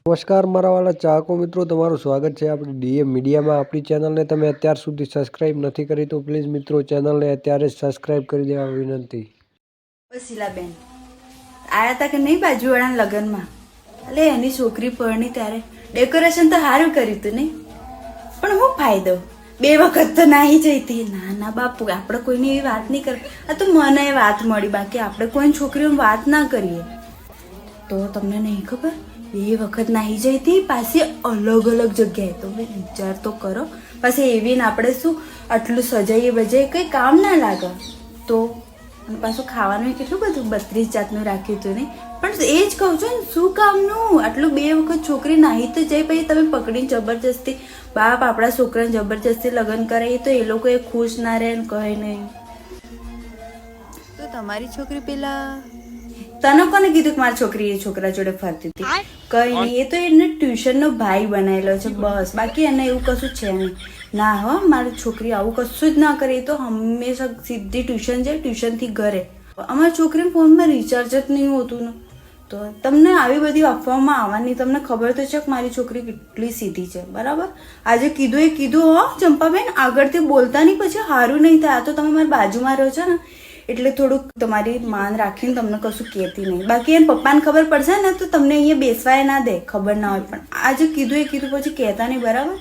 નમસ્કાર મારા વાલા ચાહકો મિત્રો, તમારું સ્વાગત છે આપણી ડીએમ મીડિયામાં। આપણી ચેનલને તમે અત્યાર સુધી સબસ્ક્રાઇબ નથી કરી તો પ્લીઝ મિત્રો ચેનલને અત્યારે જ સબસ્ક્રાઇબ કરી દેવા વિનંતી। શીલાબેન આયા તા કે નહીં બાજુવાળાના લગ્નમાં? એટલે એની છોકરી પરણી ત્યારે ડેકોરેશન તો સારું કર્યું હતું નહીં, પણ શું ફાયદો? 2 વખત તો નાહી જઈતી। ના ના બાપુ, આપણે કોઈની એવી વાત નહીં કરી। આ તો મને એ વાત મળી, બાકી આપણે કોઈ છોકરીઓ વાત ના કરીએ। તો તમને નહીં ખબર, 2 વખત નાહી જઈતી, પાછી અલગ અલગ જગ્યાએ। તો વિચાર તો કરો, પાછી એવી ને આપણે શું આટલું સજાઈએ બજાઈએ કંઈ કામ ના લાગે। તો અને પાછું ખાવાનું કેટલું બધું 32 જાતનું રાખ્યું હતું નહીં, પણ એ જ કહું છું ને, શું કામનું આટલું? 2 વખત છોકરી નાહી તો જાય, પછી તમે પકડીને જબરજસ્તી બાપ આપણા છોકરાને જબરજસ્તી લગ્ન કરાવીએ તો એ લોકો એ ખુશ ના રહે ને કહે નહીં। તો તમારી છોકરી પેલા તને કોને કીધું કે મારી છોકરી એ છોકરા જોડે ફરતી હતી? કઈ નહીં, એ તો એને ટ્યુશનનો ભાઈ બનાવેલો છે બસ, બાકી એને એવું કશું છે નહીં। ના હો, મારી છોકરી આવું કશું જ ના કરે, એ તો હંમેશા સીધી ટ્યુશન જાય, ટ્યુશનથી ઘરે। અમારી છોકરીને ફોનમાં રિચાર્જ જ નહીં હોતું ને, તો તમને આવી બધી અફવામાં આવવાની તમને ખબર તો છે કે મારી છોકરી કેટલી સીધી છે, બરાબર? આજે કીધું એ કીધું હો ચંપાબેન, આગળથી બોલતા નહીં, પછી સારું નહીં થાય। આ તો તમે મારી બાજુમાં રહો છો ને એટલે થોડુંક તમારી માન રાખીને તમને કશું કહેતી નહીં, બાકી એને પપ્પાને ખબર પડશે ને તો તમને અહીંયા બેસવાય ના દે, ખબર ના હોય। પણ આજે કીધું એ કીધું પછી કહેતા નહીં, બરાબર?